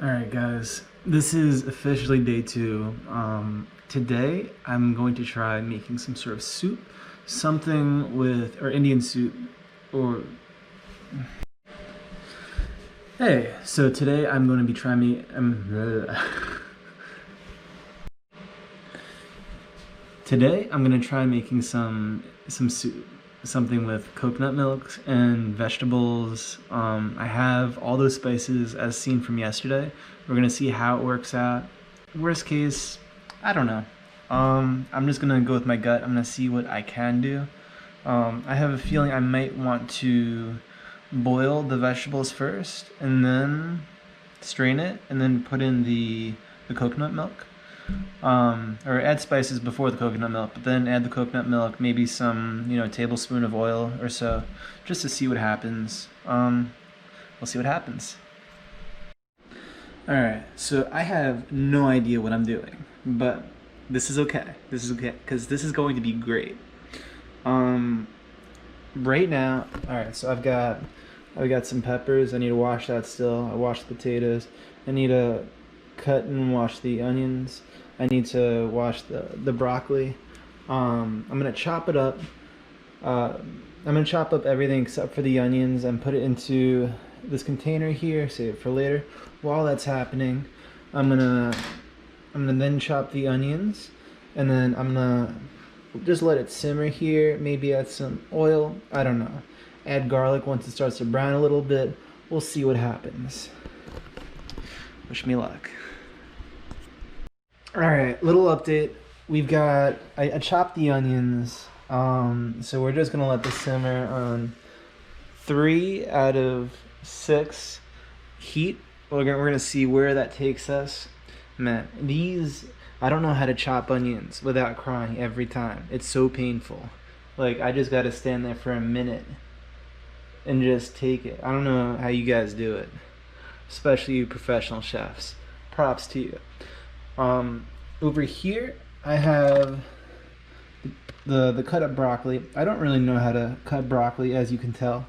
Alright guys, this is officially day 2. Today I'm going to try making some sort of soup, something with, or Indian soup, or... Hey, so today I'm going to be trying Today I'm going to try making some soup, something with coconut milk and vegetables. I have all those spices as seen from yesterday. We're going to see how it works out. Worst case, I don't know. I'm just going to go with my gut. I'm going to see what I can do. I have a feeling I might want to boil the vegetables first and then strain it and then put in the coconut milk. Or add spices before the coconut milk, but then add the coconut milk, maybe some, tablespoon of oil or so, just to see what happens. We'll see what happens. Alright, so I have no idea what I'm doing, but this is okay. This is okay, because this is going to be great. Right now, alright, so I've got some peppers. I need to wash that still. I washed the potatoes. I need to cut and wash the onions. I need to wash the broccoli. I'm gonna chop it up. I'm gonna chop up everything except for the onions and put it into this container here. Save it for later. While that's happening, I'm gonna then chop the onions, and then I'm gonna just let it simmer here. Maybe add some oil. I don't know. Add garlic once it starts to brown a little bit. We'll see what happens. Wish me luck. Alright, little update. We've got, I chopped the onions, so we're just gonna let this simmer on 3 out of 6 heat. We're gonna see where that takes us. Man, I don't know how to chop onions without crying every time. It's so painful. Like, I just gotta stand there for a minute and just take it. I don't know how you guys do it, especially you professional chefs. Props to you. Over here I have the cut up broccoli. I don't really know how to cut broccoli, as you can tell.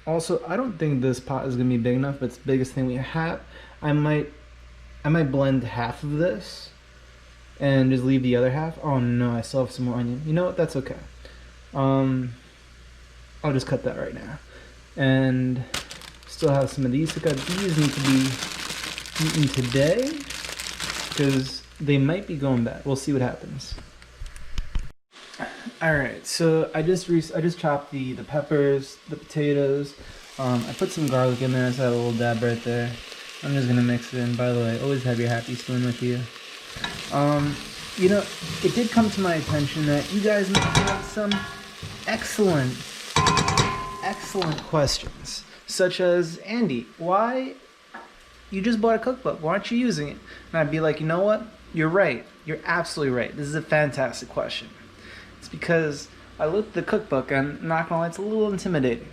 Also, I don't think this pot is gonna be big enough, but it's the biggest thing we have. I might blend half of this and just leave the other half. Oh no, I still have some more onion. You know what, that's okay. I'll just cut that right now. And still have some of these to cut. These need to be eaten today, because they might be going bad. We'll see what happens. Alright, so I just chopped the peppers, the potatoes. I put some garlic in there, so I have a little dab right there. I'm just gonna mix it in. By the way, always have your happy spoon with you. It did come to my attention that you guys might have some excellent questions, such as, Andy, why you just bought a cookbook? Why aren't you using it? And I'd be like, you know what? You're right. You're absolutely right. This is a fantastic question. It's because I looked at the cookbook and, not gonna lie, it's a little intimidating.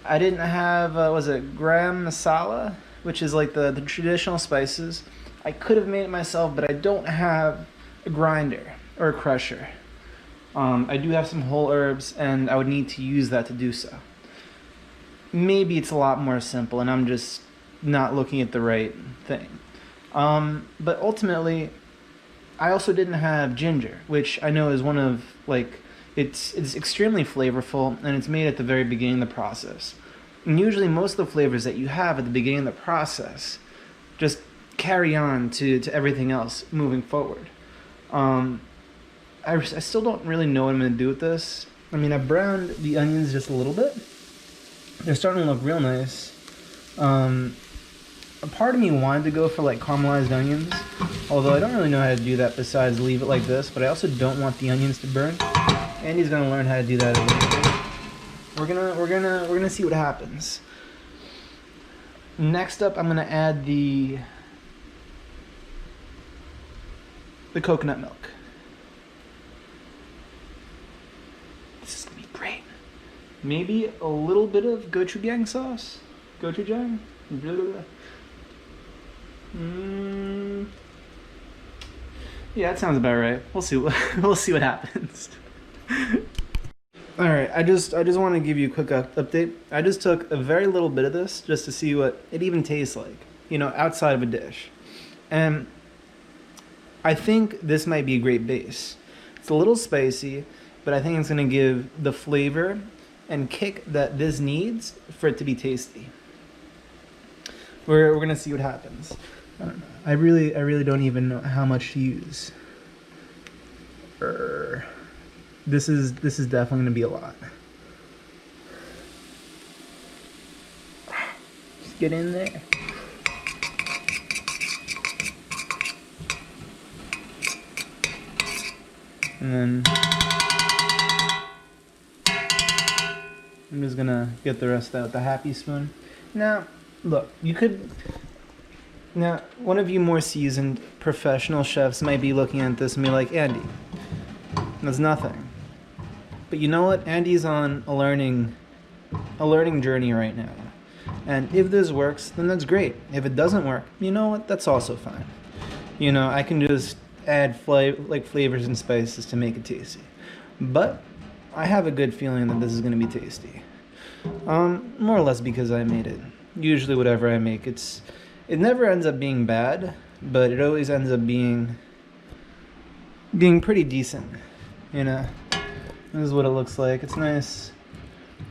I didn't have, gram masala, which is like the traditional spices. I could have made it myself, but I don't have a grinder or a crusher. I do have some whole herbs, and I would need to use that to do so. Maybe it's a lot more simple, and I'm just not looking at the right thing. But ultimately, I also didn't have ginger, which I know is one of, it's extremely flavorful, and it's made at the very beginning of the process. And usually most of the flavors that you have at the beginning of the process just carry on to everything else moving forward. I still don't really know what I'm going to do with this. I mean, I browned the onions just a little bit. They're starting to look real nice. A part of me wanted to go for caramelized onions, although I don't really know how to do that besides leave it like this, but I also don't want the onions to burn. Andy's going to learn how to do that eventually. We're gonna see what happens. Next up, I'm going to add the coconut milk. This is going to be great. Maybe a little bit of gochujang sauce. Gochujang? Yeah, that sounds about right. We'll see. We'll see what happens. All right, I just want to give you a quick update. I just took a very little bit of this just to see what it even tastes like, you know, outside of a dish. And I think this might be a great base. It's a little spicy, but I think it's going to give the flavor and kick that this needs for it to be tasty. We're going to see what happens. I don't know. I really don't even know how much to use. This is definitely gonna be a lot. Just get in there. And then I'm just gonna get the rest out with the happy spoon. Now, look, you could. Now, one of you more seasoned professional chefs might be looking at this and be like, Andy, that's nothing. But you know what? Andy's on a learning journey right now. And if this works, then that's great. If it doesn't work, you know what? That's also fine. You know, I can just add flavors and spices to make it tasty. But I have a good feeling that this is going to be tasty. More or less because I made it. Usually whatever I make, it never ends up being bad, but it always ends up being pretty decent, you know. This is what it looks like. It's nice.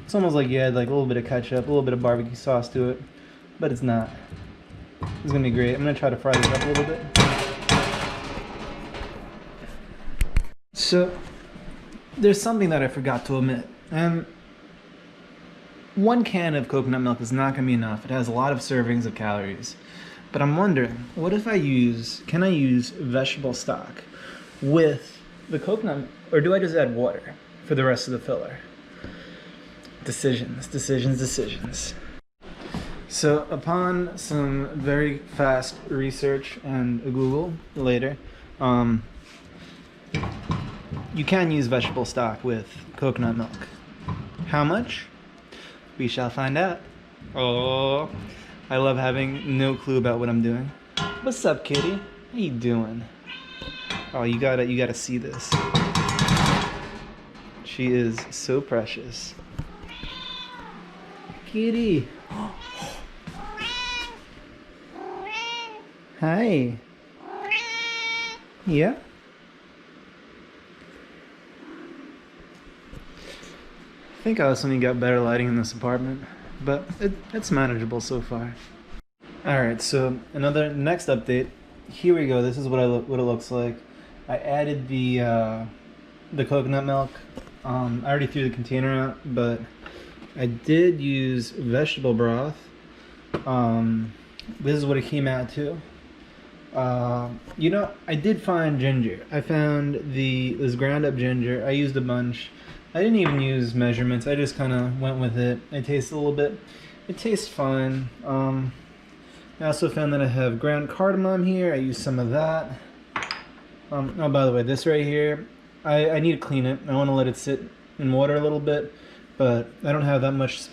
It's almost like you add like a little bit of ketchup, a little bit of barbecue sauce to it, but it's not. It's gonna be great. I'm gonna try to fry this up a little bit. So, there's something that I forgot to omit. And 1 can of coconut milk is not gonna be enough. It has a lot of servings of calories. But I'm wondering, what if can I use vegetable stock with the coconut, or do I just add water for the rest of the filler? Decisions. So upon some very fast research and a Google later, you can use vegetable stock with coconut milk. How much? We shall find out. Oh, I love having no clue about what I'm doing. What's up, kitty? How you doing? Oh, you gotta see this. She is so precious. Kitty. Hi. Yeah? I think I also need to get better lighting in this apartment, but it's manageable so far. Alright, so next update. Here we go. This is what it looks like. I added the coconut milk. I already threw the container out, but I did use vegetable broth. This is what it came out to. You know, I did find ginger. I found this ground up ginger. I used a bunch. I didn't even use measurements. I just kind of went with it. I tasted a little bit. It tastes fine. I also found that I have ground cardamom here. I used some of that. Oh, by the way, this right here, I need to clean it. I want to let it sit in water a little bit, but I don't have that much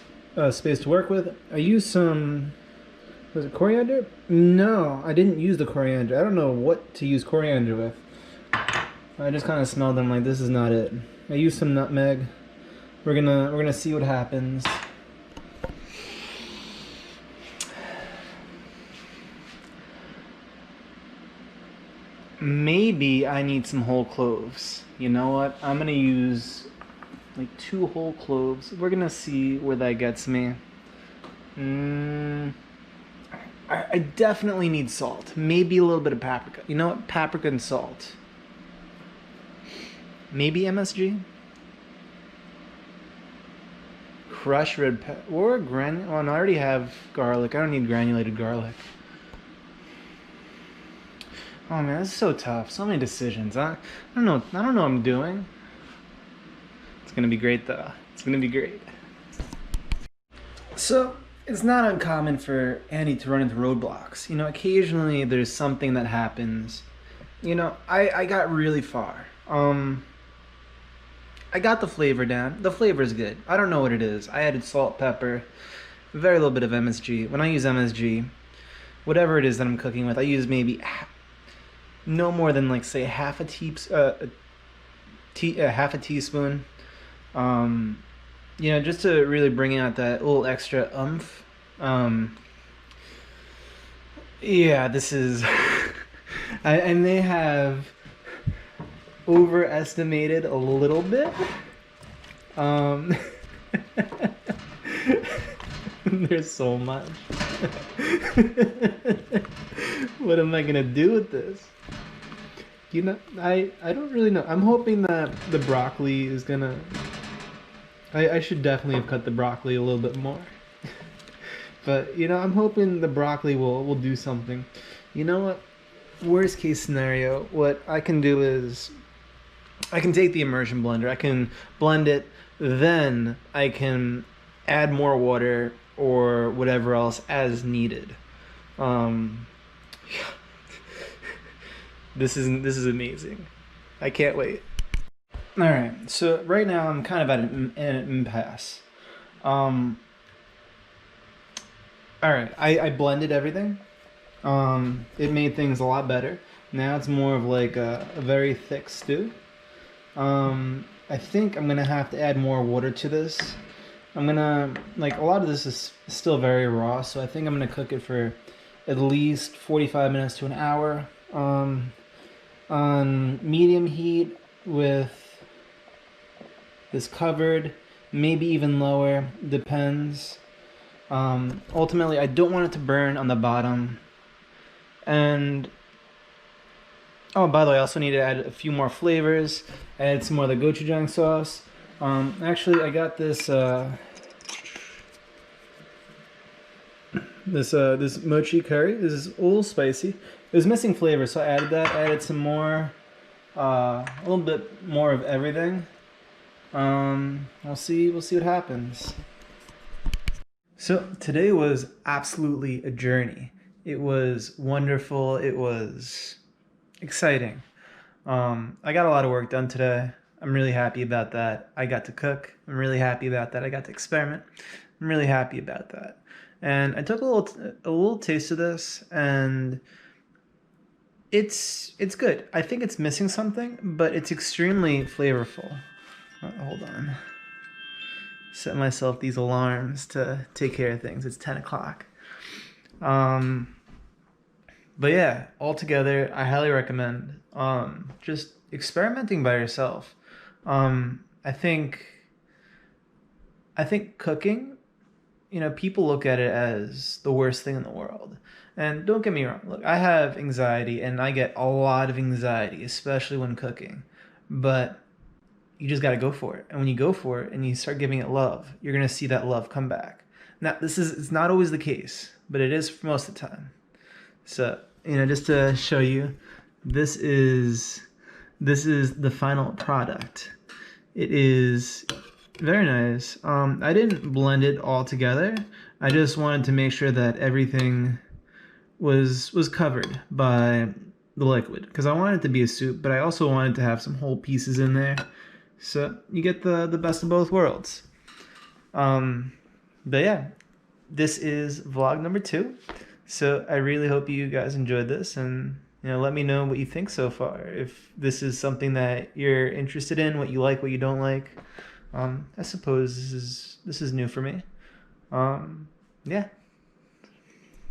space to work with. I used some, was it coriander? No, I didn't use the coriander. I don't know what to use coriander with. I just kind of smelled them like this is not it. I used some nutmeg. We're gonna see what happens. Maybe I need some whole cloves. You know what? I'm gonna use like 2 whole cloves. We're gonna see where that gets me. I definitely need salt. Maybe a little bit of paprika. You know what? Paprika and salt. Maybe MSG? Crushed red pepper. Or granulated. Oh, no, I already have garlic. I don't need granulated garlic. Oh man, this is so tough. So many decisions. I don't know what I'm doing. It's gonna be great though. It's gonna be great. So, it's not uncommon for Andy to run into roadblocks. You know, occasionally there's something that happens. You know, I got really far. I got the flavor down. The flavor is good. I don't know what it is. I added salt, pepper, very little bit of MSG. When I use MSG, whatever it is that I'm cooking with, I use maybe no more than like say half a teaspoon. You know, just to really bring out that little extra oomph. Yeah, this is. I may have overestimated a little bit. Um, there's so much. What am I gonna do with this? You know, I don't really know. I'm hoping that the broccoli is gonna. I should definitely have cut the broccoli a little bit more. But you know, I'm hoping the broccoli will do something. You know what? Worst case scenario, what I can do is I can take the immersion blender, I can blend it, then I can add more water or whatever else as needed. Um, this is amazing. I can't wait. All right, so right now I'm kind of at an impasse. All right, I blended everything. It made things a lot better. Now it's more of like a very thick stew. I think I'm gonna have to add more water to this. I'm gonna, like, a lot of this is still very raw, so I think I'm gonna cook it for at least 45 minutes to an hour on medium heat with this covered, maybe even lower, depends. Ultimately, I don't want it to burn on the bottom. And oh, by the way, I also need to add a few more flavors. Add some more of the gochujang sauce. Actually, I got this this mochi curry. This is a little spicy. It was missing flavor, so I added that. Added some more, a little bit more of everything. We'll see what happens. So today was absolutely a journey. It was wonderful. It was exciting. I got a lot of work done today. I'm really happy about that. I got to cook. I'm really happy about that. I got to experiment. I'm really happy about that. And I took a little taste of this, and it's good. I think it's missing something, but it's extremely flavorful. Hold on. Set myself these alarms to take care of things. It's 10 o'clock. But yeah, altogether, I highly recommend just experimenting by yourself. I think cooking, you know, people look at it as the worst thing in the world. And don't get me wrong, look, I have anxiety and I get a lot of anxiety, especially when cooking. But you just got to go for it. And when you go for it and you start giving it love, you're going to see that love come back. Now, it's not always the case, but it is for most of the time. So, you know, just to show you, this is the final product. It is very nice. I didn't blend it all together. I just wanted to make sure that everything was covered by the liquid, because I wanted it to be a soup, but I also wanted to have some whole pieces in there. So you get the best of both worlds. But yeah, this is vlog number 2. So I really hope you guys enjoyed this, and you know, let me know what you think so far. If this is something that you're interested in, what you like, what you don't like. I suppose this is new for me. Yeah.